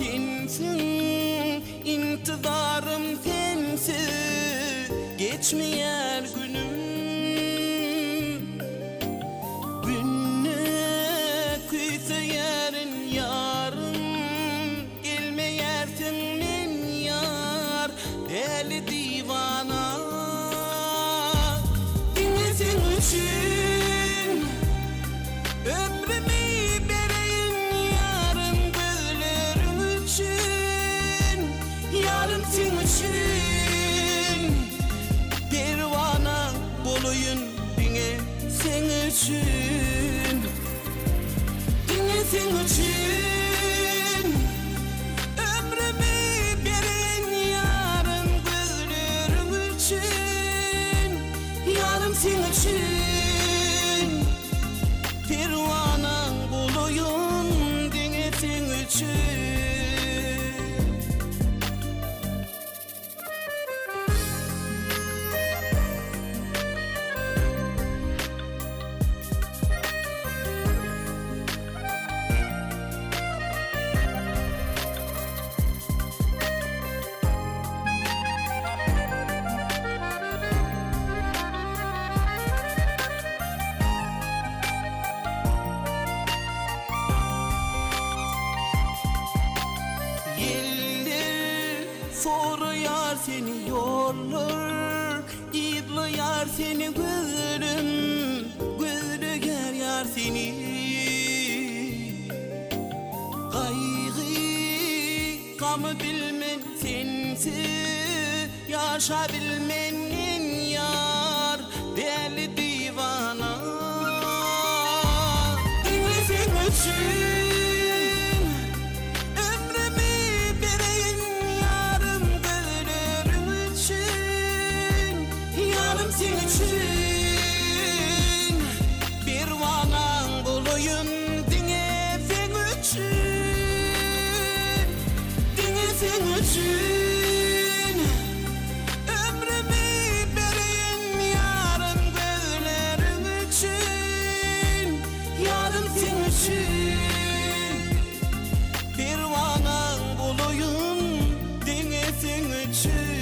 sensin, intizarım sensiz geçmeyer günüm. Günne kıysa yarın yarım, gelmeyersin men yar, deli divana. Dinlesin için ömrümü vereyim yarın, gözlerim için, yarın sen için. Pervana bolayım dine sen için, dine sen için. Ömrümü vereyim yarın, gözlerim için, yarın sen için. Pervanan bolayım dine sen için. Soruyor seni yollar, idliyar seni gülüm, gülüger yar seni. Kaygı, gamı bilmen sensiz, yaşa bilmenin yar, deli divana. Dinlesin için sen için. Pervanan bolayım dine sen için, dine sen için. Ömrümü vereyim yarın, gözlerim için, yarın sen için. Pervanan bolayım dine sen için.